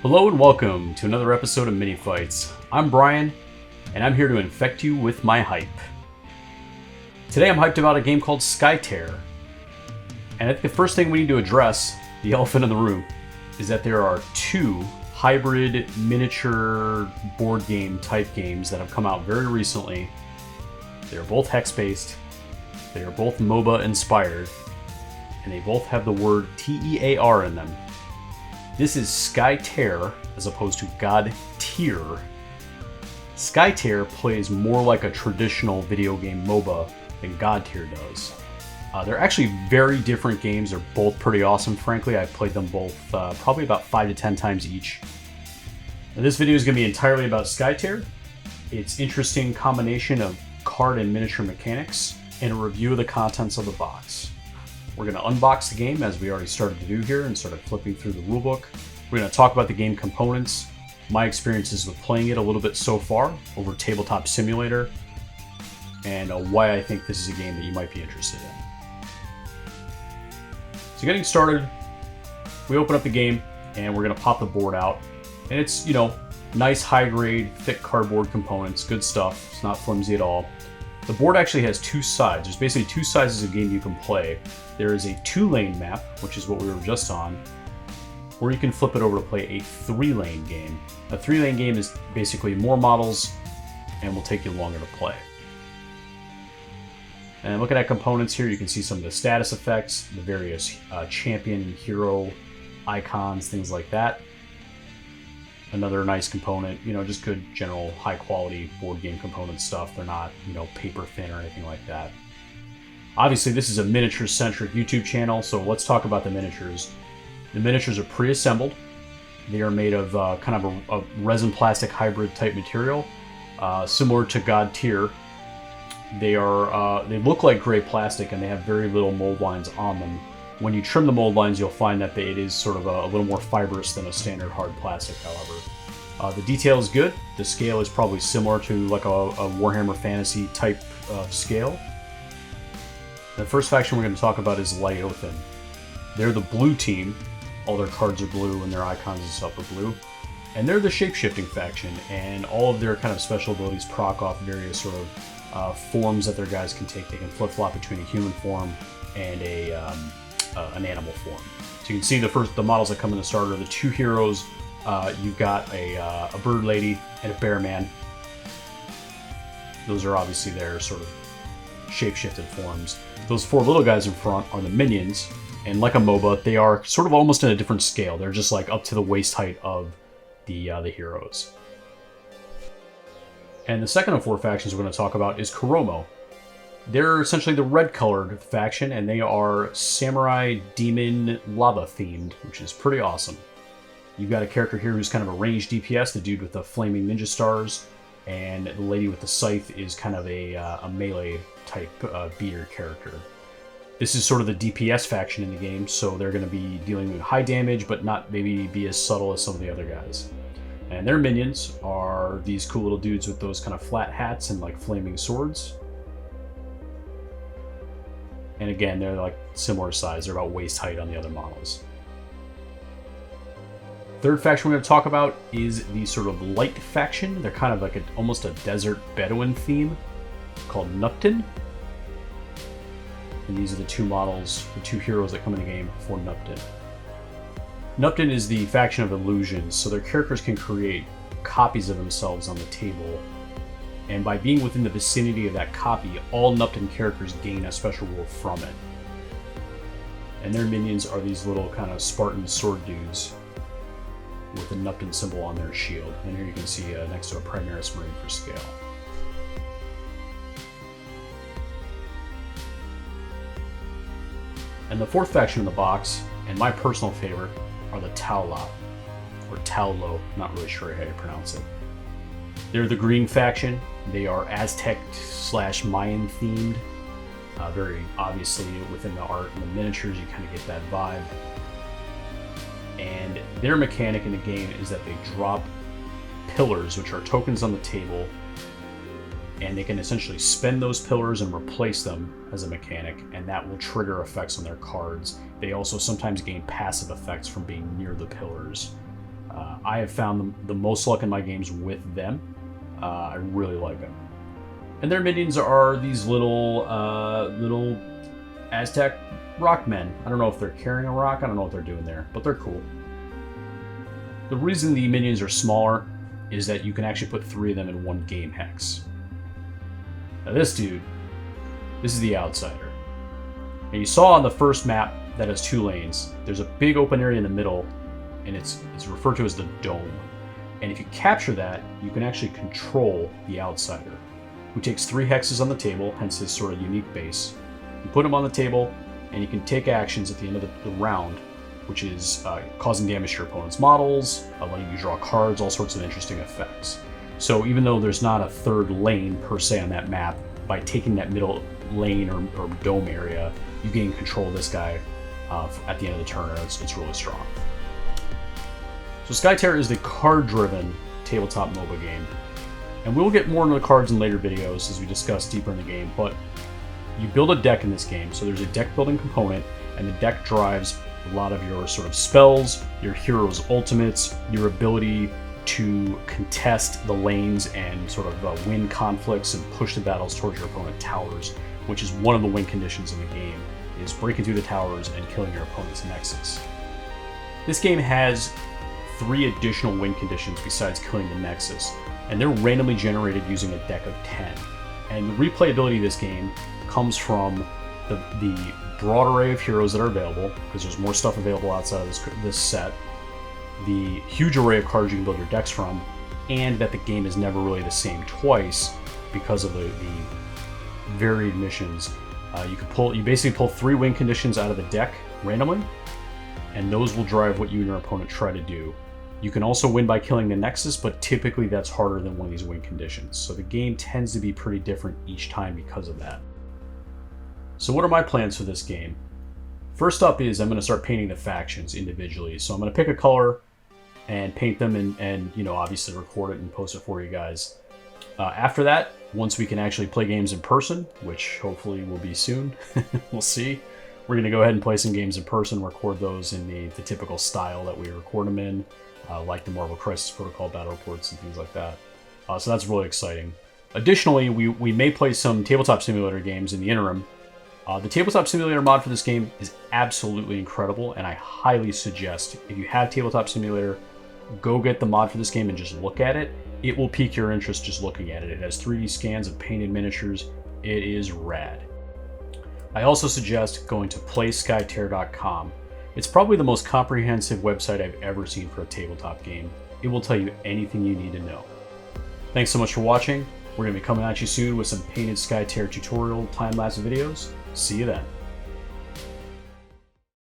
Hello and welcome to another episode of Mini Fights. I'm Brian, and I'm here to infect you with my hype. Today I'm hyped about a game called Skytear. And I think the first thing we need to address, the elephant in the room, is that there are two hybrid miniature board game type games that have come out very recently. They are both hex-based, they are both MOBA inspired, and they both have the word T-E-A-R in them. This is Skytear as opposed to God Tier. Skytear plays more like a traditional video game MOBA than God Tier does. They're actually very different games. They're both pretty awesome, frankly. I've played them both probably about 5 to 10 times each. Now, this video is going to be entirely about Skytear, its interesting combination of card and miniature mechanics, and a review of the contents of the box. We're going to unbox the game, as we already started to do here, and started flipping through the rulebook. We're going to talk about the game components, my experiences with playing it a little bit so far over Tabletop Simulator, and why I think this is a game that you might be interested in. So getting started, we open up the game, and we're going to pop the board out. And it's, nice high-grade, thick cardboard components, good stuff. It's not flimsy at all. The board actually has two sides. There's basically two sizes of game you can play. There is a 2-lane map, which is what we were just on, or you can flip it over to play a 3-lane game. A 3-lane game is basically more models and will take you longer to play. And looking at components here, you can see some of the status effects, the various champion and hero icons, things like that. Another nice component, just good general high quality board game component stuff. They're not, paper thin or anything like that. Obviously, this is a miniature centric YouTube channel, so let's talk about the miniatures. The miniatures are pre-assembled. They are made of kind of a resin plastic hybrid type material, similar to God Tier. They look like gray plastic and they have very little mold lines on them. When you trim the mold lines, you'll find that it is sort of a little more fibrous than a standard hard plastic, however. The detail is good. The scale is probably similar to like a Warhammer Fantasy type scale. The first faction we're going to talk about is Lyothan. They're the blue team. All their cards are blue and their icons and stuff are blue. And they're the shape-shifting faction, and all of their kind of special abilities proc off various sort of forms that their guys can take. They can flip-flop between a human form and an animal form. So you can see the models that come in the starter are the two heroes. You've got a bird lady and a bear man. Those are obviously their sort of shape-shifted forms. Those four little guys in front are the minions, and like a MOBA, they are sort of almost in a different scale. They're just like up to the waist height of the heroes. And the second of four factions we're going to talk about is Kuromo. They're essentially the red-colored faction, and they are samurai demon lava themed, which is pretty awesome. You've got a character here who's kind of a ranged DPS, the dude with the flaming ninja stars, and the lady with the scythe is kind of a melee type beater character. This is sort of the DPS faction in the game, so they're going to be dealing with high damage, but not maybe be as subtle as some of the other guys. And their minions are these cool little dudes with those kind of flat hats and like flaming swords. And again, they're like similar size. They're about waist height on the other models. Third faction we're going to talk about is the sort of light faction. They're kind of like almost a desert Bedouin theme called Nuptin. And these are the two models, the two heroes that come in the game for Nuptin. Nuptin is the faction of illusions, so their characters can create copies of themselves on the table. And by being within the vicinity of that copy, all Nuptin characters gain a special rule from it. And their minions are these little kind of Spartan sword dudes with the Nuptin symbol on their shield. And here you can see next to a Primaris Marine for scale. And the fourth faction in the box, and my personal favorite, are the Taula, or Taulo, not really sure how to pronounce it. They're the green faction. They are Aztec/Mayan themed. Very obviously within the art and the miniatures, you kind of get that vibe. And their mechanic in the game is that they drop pillars, which are tokens on the table, and they can essentially spend those pillars and replace them as a mechanic, and that will trigger effects on their cards. They also sometimes gain passive effects from being near the pillars. I have found the most luck in my games with them. I really like them. And their minions are these little Aztec rock men. I don't know if they're carrying a rock. I don't know what they're doing there, but they're cool. The reason the minions are smaller is that you can actually put 3 of them in one game hex. Now this dude, this is the outsider. And you saw on the first map that has 2 lanes. There's a big open area in the middle, and it's referred to as the dome. And if you capture that, you can actually control the outsider, who takes 3 hexes on the table, hence his sort of unique base. You put him on the table, and you can take actions at the end of the round, which is causing damage to your opponent's models, letting you draw cards, all sorts of interesting effects. So even though there's not a 3rd lane per se on that map, by taking that middle lane or dome area, you gain control of this guy at the end of the turn, and it's really strong. So Skytear is the card-driven tabletop MOBA game. And we'll get more into the cards in later videos as we discuss deeper in the game, but you build a deck in this game, so there's a deck building component, and the deck drives a lot of your sort of spells, your hero's ultimates, your ability to contest the lanes and sort of win conflicts and push the battles towards your opponent towers, which is one of the win conditions in the game, is breaking through the towers and killing your opponent's nexus. This game has 3 additional win conditions besides killing the nexus, and they're randomly generated using a deck of 10. And the replayability of this game comes from the broad array of heroes that are available, because there's more stuff available outside of this set, the huge array of cards you can build your decks from, and that the game is never really the same twice because of the varied missions. You basically pull 3 win conditions out of the deck randomly, and those will drive what you and your opponent try to do. You can also win by killing the nexus, but typically that's harder than one of these win conditions. So the game tends to be pretty different each time because of that. So what are my plans for this game? First up is I'm going to start painting the factions individually. So I'm going to pick a color and paint them and obviously record it and post it for you guys. After that, once we can actually play games in person, which hopefully will be soon, we'll see. We're going to go ahead and play some games in person, record those in the typical style that we record them in, like the Marvel Crisis Protocol battle reports and things like that. So that's really exciting. Additionally, we may play some Tabletop Simulator games in the interim. The Tabletop Simulator mod for this game is absolutely incredible, and I highly suggest, if you have Tabletop Simulator, go get the mod for this game and just look at it. It will pique your interest just looking at it. It has 3D scans of painted miniatures. It is rad. I also suggest going to playskytear.com. It's probably the most comprehensive website I've ever seen for a tabletop game. It will tell you anything you need to know. Thanks so much for watching. We're going to be coming at you soon with some painted Skytear tutorial time-lapse videos. See you then.